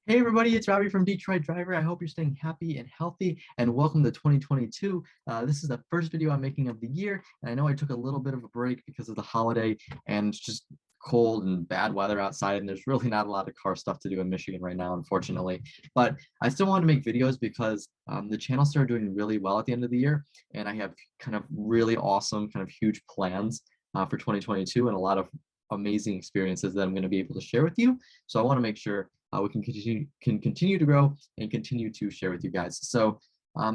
Hey everybody, it's Robbie from Detroit Driver. I hope you're staying happy and healthy and welcome to 2022. This is the first video I'm making of the year. And I know I took a little bit of a break because of the holiday and it's just cold and bad weather outside and there's really not a lot of car stuff to do in Michigan right now, unfortunately. But I still want to make videos because the channel started doing really well at the end of the year and I have kind of really awesome, kind of huge plans for 2022 and a lot of amazing experiences that I'm going to be able to share with you. So I want to make sure we can continue to grow and continue to share with you guys. So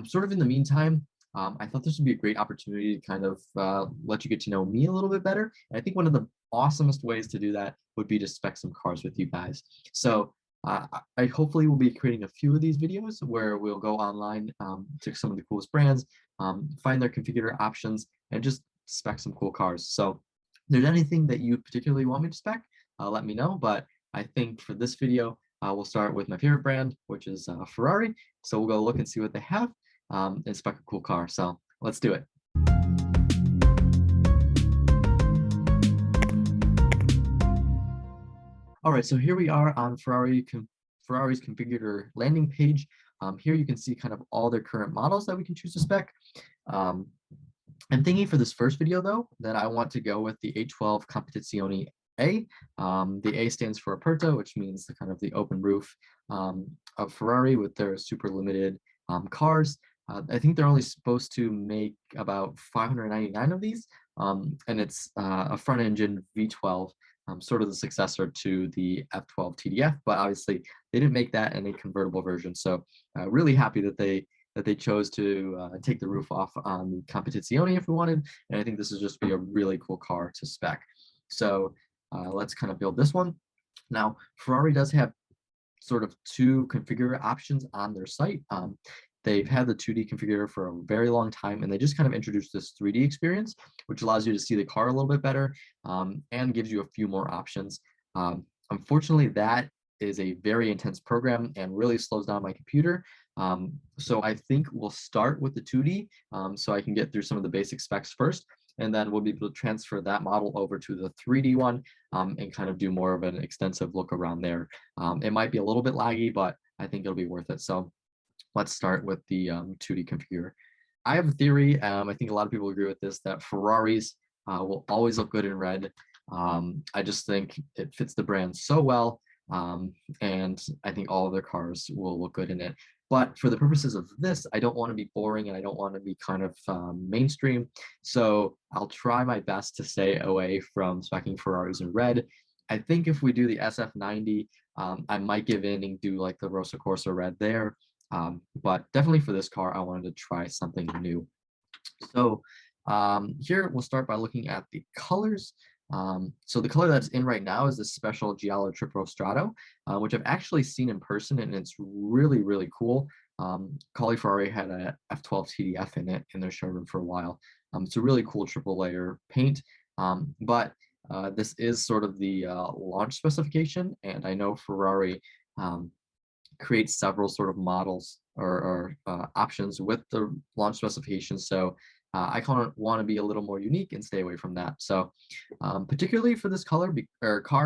sort of in the meantime, I thought this would be a great opportunity to kind of let you get to know me a little bit better. And I think one of the awesomest ways to do that would be to spec some cars with you guys. So I hopefully will be creating a few of these videos where we'll go online to some of the coolest brands, find their configurator options, and just spec some cool cars. So if there's anything that you particularly want me to spec, let me know. But I think for this video, we'll start with my favorite brand, which is Ferrari. So we'll go look and see what they have and spec a cool car. So let's do it. All right, so here we are on Ferrari's configurator landing page. Here you can see kind of all their current models that we can choose to spec. I'm thinking for this first video, though, that I want to go with the A12 Competizione A. The A stands for aperta, which means the kind of the open roof of Ferrari with their super limited cars. I think they're only supposed to make about 599 of these, and it's a front engine V12, sort of the successor to the F12 TDF, but obviously they didn't make that in a convertible version. So really happy that they chose to take the roof off on the Competizione if we wanted, and I think this is just be a really cool car to spec. So let's kind of build this one. Now, Ferrari does have sort of two configurator options on their site. They've had the 2D configurator for a very long time, and they just kind of introduced this 3D experience, which allows you to see the car a little bit better and gives you a few more options. Unfortunately, that is a very intense program and really slows down my computer. So I think we'll start with the 2D so I can get through some of the basic specs first, and then we'll be able to transfer that model over to the 3D one and kind of do more of an extensive look around there. It might be a little bit laggy, but I think it'll be worth it. So let's start with the 2D configurator. I have a theory, I think a lot of people agree with this, that Ferraris will always look good in red. I just think it fits the brand so well, and I think all of their cars will look good in it. But for the purposes of this, I don't want to be boring and I don't want to be kind of mainstream. So I'll try my best to stay away from speccing Ferraris in red. I think if we do the SF90, I might give in and do like the Rosso Corsa red there. But definitely for this car, I wanted to try something new. So here we'll start by looking at the colors. So the color that's in right now is this special Giallo Tripro Strato, which I've actually seen in person, and it's really, really cool. Ferrari had a F12 TDF in it in their showroom for a while. It's a really cool triple layer paint, but this is sort of the launch specification, and I know Ferrari creates several sort of models or options with the launch specification. So I kind of want to be a little more unique and stay away from that. So particularly for this car,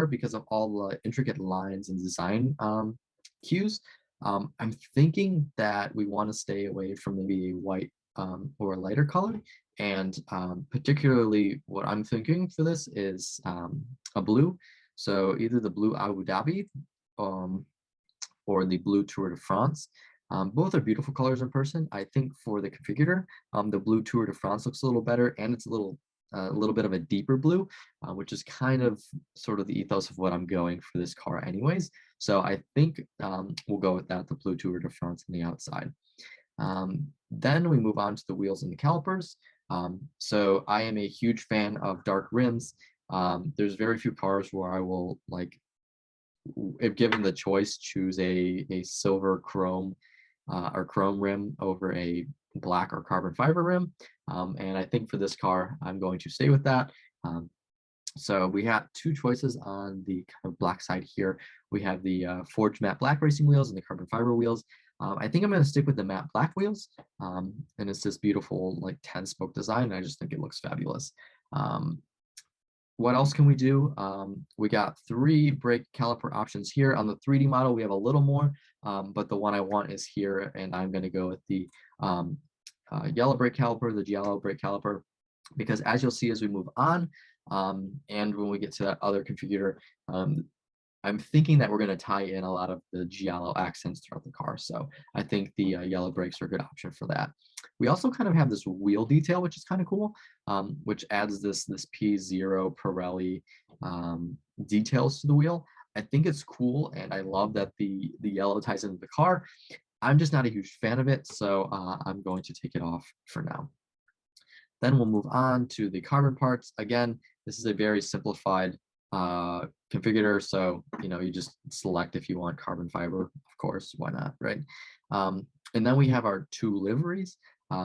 because of all the intricate lines and design cues, I'm thinking that we want to stay away from maybe a white or a lighter color. And particularly what I'm thinking for this is a blue. So either the blue Abu Dhabi or the Blu Tour de France. Both are beautiful colors in person. I think for the configurator, the Blu Tour de France looks a little better, and it's a little bit of a deeper blue, which is kind of sort of the ethos of what I'm going for this car anyways. So I think we'll go with that, the Blu Tour de France on the outside. Then we move on to the wheels and the calipers. So I am a huge fan of dark rims. There's very few cars where I will, like, if given the choice, choose a silver chrome or chrome rim over a black or carbon fiber rim. And I think for this car, I'm going to stay with that. So we have two choices on the kind of black side here. We have the forged matte black racing wheels and the carbon fiber wheels. I think I'm going to stick with the matte black wheels. And it's this beautiful like 10 spoke design. I just think it looks fabulous. what else can we do? We got 3 brake caliper options here. On the 3D model, we have a little more, but the one I want is here, and I'm going to go with the um, yellow brake caliper, the Giallo brake caliper, because as you'll see as we move on, and when we get to that other configurator, I'm thinking that we're going to tie in a lot of the Giallo accents throughout the car. So I think the yellow brakes are a good option for that. We also kind of have this wheel detail, which is kind of cool, which adds this P0 Pirelli details to the wheel. I think it's cool, and I love that the yellow ties into the car. I'm just not a huge fan of it, so I'm going to take it off for now. Then we'll move on to the carbon parts. Again, this is a very simplified configurator, so you just select if you want carbon fiber, of course, why not, right? And then we have our 2 liveries.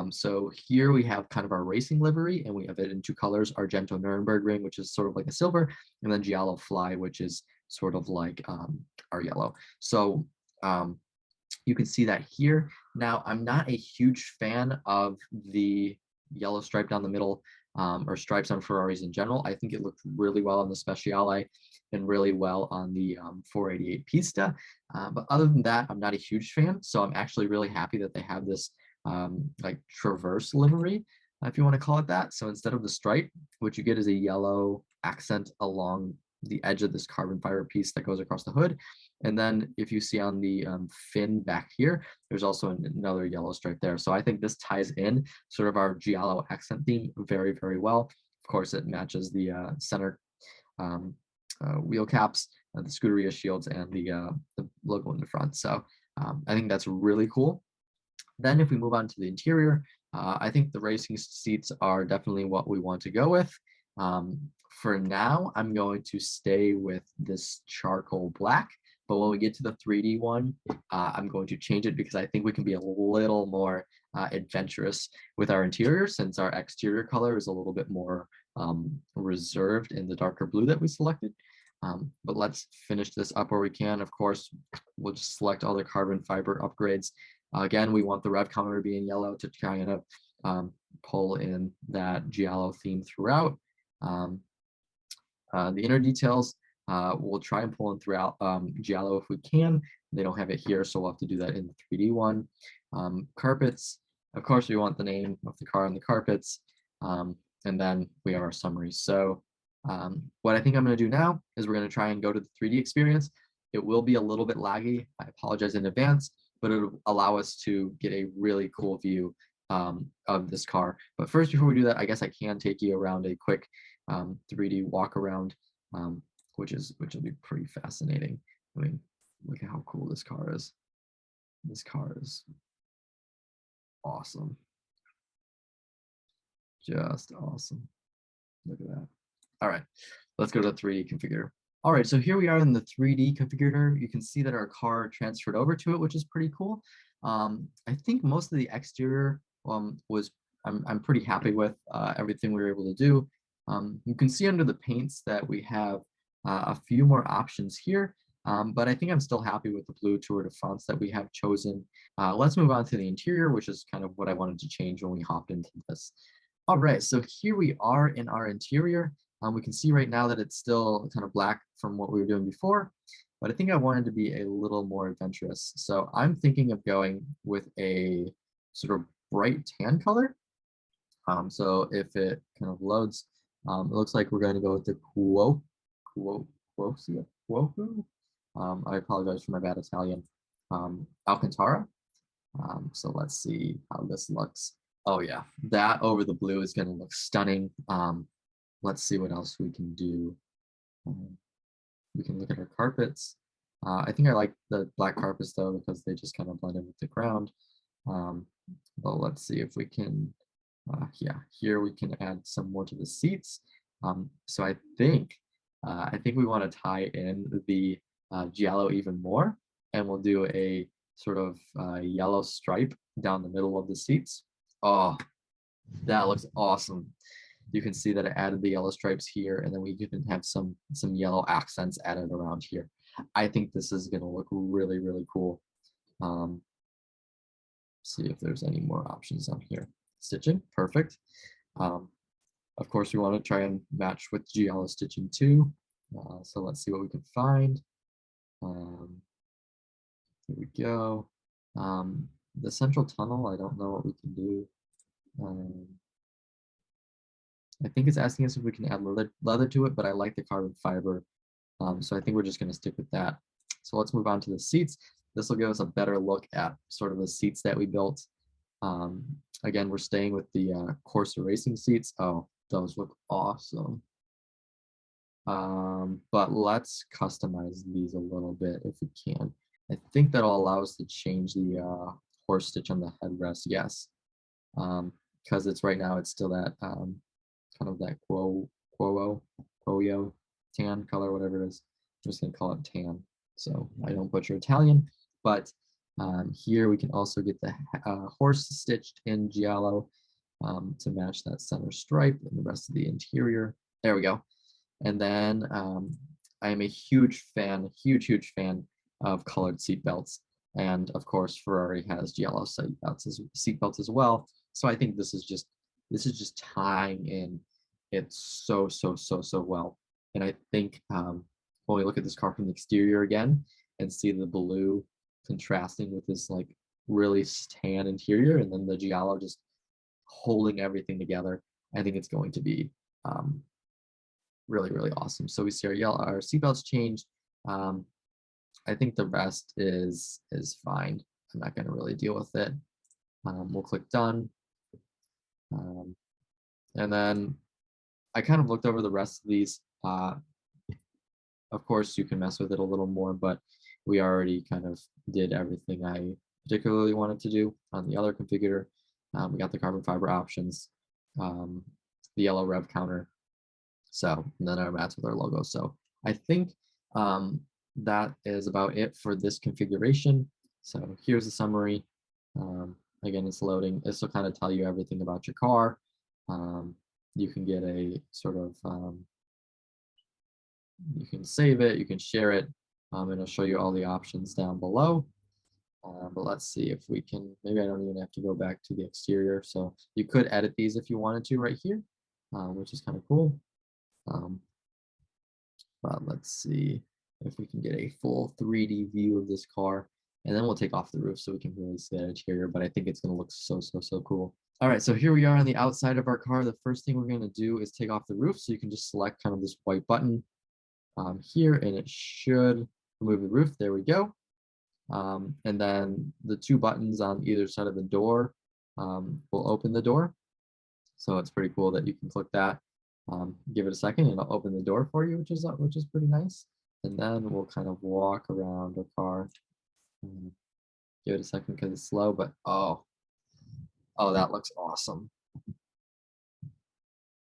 So here we have kind of our racing livery, and we have it in 2 colors: Argento Nuremberg, which is sort of like a silver, and then Giallo Fly, which is sort of like our yellow. So you can see that here. Now, I'm not a huge fan of the yellow stripe down the middle, or stripes on Ferraris in general. I think it looked really well on the Speciale and really well on the 488 Pista. But other than that, I'm not a huge fan. So I'm actually really happy that they have this like traverse livery, if you want to call it that. So instead of the stripe, what you get is a yellow accent along the edge of this carbon fiber piece that goes across the hood. And then if you see on the fin back here, there's also another yellow stripe there. So I think this ties in sort of our Giallo accent theme very, very well. Of course, it matches the center wheel caps, the Scuderia shields, and the logo in the front. So I think that's really cool. Then if we move on to the interior, I think the racing seats are definitely what we want to go with. For now, I'm going to stay with this charcoal black, but when we get to the 3D one, I'm going to change it because I think we can be a little more adventurous with our interior, since our exterior color is a little bit more reserved in the darker blue that we selected. But let's finish this up where we can. Of course, we'll just select all the carbon fiber upgrades. Again, we want the rev counter to be in yellow to kind of pull in that Giallo theme throughout. The inner details, we'll try and pull in throughout Giallo if we can. They don't have it here, so we'll have to do that in the 3D one. Carpets, of course, we want the name of the car on the carpets. And then we have our summary. So what I think I'm going to do now is we're going to try and go to the 3D experience. It will be a little bit laggy. I apologize in advance, but it'll allow us to get a really cool view of this car. But first, before we do that, I guess I can take you around a quick 3D walk around, which will be pretty fascinating. I mean, look at how cool this car is. This car is awesome. Just awesome. Look at that. All right, let's go to the 3D configurator. All right, so here we are in the 3D configurator. You can see that our car transferred over to it, which is pretty cool. I think most of the exterior I'm pretty happy with everything we were able to do. You can see under the paints that we have a few more options here, but I think I'm still happy with the Blu Tour de France that we have chosen. Let's move on to the interior, which is kind of what I wanted to change when we hopped into this. All right, so here we are in our interior. We can see right now that it's still kind of black from what we were doing before, but I think I wanted to be a little more adventurous. So I'm thinking of going with a sort of bright tan color. So if it kind of loads, it looks like we're going to go with the Cuoio. I apologize for my bad Italian. Alcantara. So let's see how this looks. Oh yeah, that over the blue is going to look stunning. Let's see what else we can do. We can look at our carpets. I think I like the black carpets though, because they just kind of blend in with the ground. But let's see if we can, yeah, here we can add some more to the seats. So I think we want to tie in the Giallo even more, and we'll do a sort of yellow stripe down the middle of the seats. Oh, that looks awesome. You can see that it added the yellow stripes here, and then we even have some yellow accents added around here. I think this is going to look really, really cool. See if there's any more options on here. Stitching, perfect. Of course, we want to try and match with Giallo stitching too. So let's see what we can find. Um, Here we go. The central tunnel, I don't know what we can do. Um, I think it's asking us if we can add leather to it, but I like the carbon fiber. So I think we're just going to stick with that. So let's move on to the seats. This will give us a better look at sort of the seats that we built. Again, we're staying with the Corsa racing seats. Oh, those look awesome. But let's customize these a little bit if we can. I think that'll allow us to change the horse stitch on the headrest, yes. Because it's right now, it's still that kind of that Cuoio tan color, whatever it is. I'm just gonna call it tan, so I don't butcher Italian. But here we can also get the horse stitched in Giallo to match that center stripe and the rest of the interior. There we go. And then I am a huge fan of colored seat belts. And of course, Ferrari has Giallo seat belts as well. So I think this is just tying in it so well. And I think when we look at this car from the exterior again and see the blue contrasting with this like really tan interior, and then the Giallo just holding everything together, I think it's going to be really awesome. So we see our seatbelts changed. I think the rest is fine. I'm not going to really deal with it. We'll click done. And then I kind of looked over the rest of these. Of course, you can mess with it a little more, but we already kind of did everything I particularly wanted to do on the other configurator. We got the carbon fiber options, the yellow rev counter, so, and then our mats with our logo. So I think that is about it for this configuration. So here's the summary. Again, it's loading. This will kind of tell you everything about your car. You can get a sort of, you can save it, you can share it, and it'll show you all the options down below. But let's see if we can, maybe I don't even have to go back to the exterior. So you could edit these if you wanted to right here, which is kind of cool. But let's see if we can get a full 3D view of this car, and then we'll take off the roof so we can really see that interior, but I think it's going to look so cool. All right, so here we are on the outside of our car. The first thing we're going to do is take off the roof, so you can just select kind of this white button here, and it should remove the roof. There we go. And then the two buttons on either side of the door will open the door. So it's pretty cool that you can click that. Give it a second and it'll open the door for you, which is pretty nice. And then we'll kind of walk around the car. Give it a second because it's slow, but oh, that looks awesome.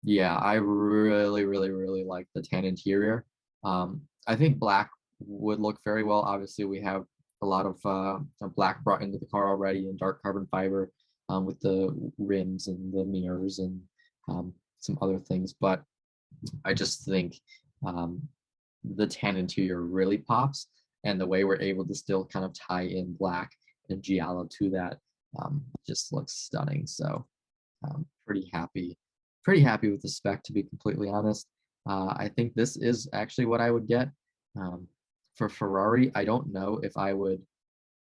Yeah, I really like the tan interior. I think black would look very well. Obviously, we have a lot of black brought into the car already, and dark carbon fiber with the rims and the mirrors and some other things. But I just think the tan interior really pops, and the way we're able to still kind of tie in black and Giallo to that just looks stunning. So pretty happy with the spec, to be completely honest. I think this is actually what I would get. For Ferrari, I don't know if I would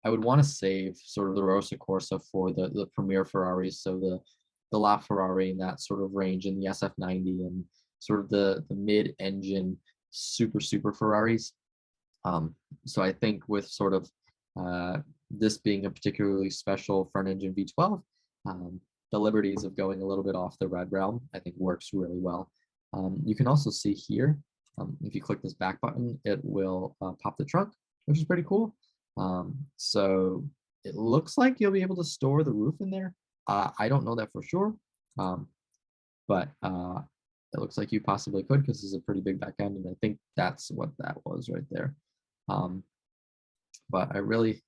want to save sort of the Rosa Corsa for the premier Ferraris, so the LaFerrari in that sort of range, and the SF90 and sort of the mid-engine super Ferraris. So I think with sort of this being a particularly special front engine V12, the liberties of going a little bit off the red realm, I think works really well. You can also see here, if you click this back button, it will pop the trunk, which is pretty cool. So it looks like you'll be able to store the roof in there. I don't know that for sure, but it looks like you possibly could, because this is a pretty big back end, and I think that's what that was right there. But I really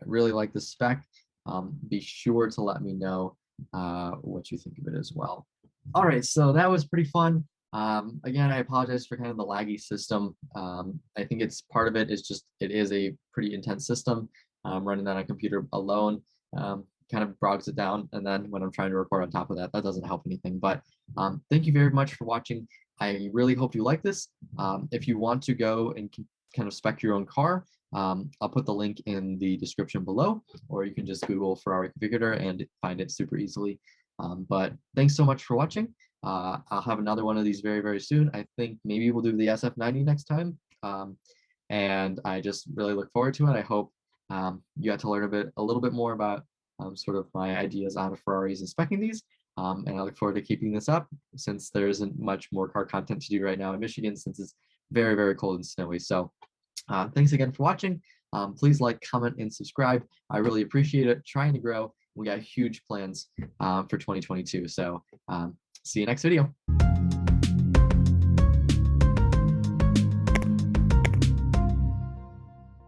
like the spec. Be sure to let me know what you think of it as well. All right, so that was pretty fun. Again, I apologize for kind of the laggy system. I think it's part of it is just, it is a pretty intense system running on a computer alone. kind of bogs it down. And then when I'm trying to record on top of that, that doesn't help anything. But thank you very much for watching. I really hope you like this. If you want to go and kind of spec your own car, I'll put the link in the description below, or you can just Google Ferrari configurator and find it super easily. But thanks so much for watching. I'll have another one of these very, very soon. I think maybe we'll do the SF90 next time. And I just really look forward to it. I hope you got to learn a little bit more about sort of my ideas on Ferraris and speccing these. And I look forward to keeping this up, since there isn't much more car content to do right now in Michigan, since it's very, very cold and snowy. So thanks again for watching. Please like, comment, and subscribe. I really appreciate it. Trying to grow. We got huge plans for 2022. So see you next video.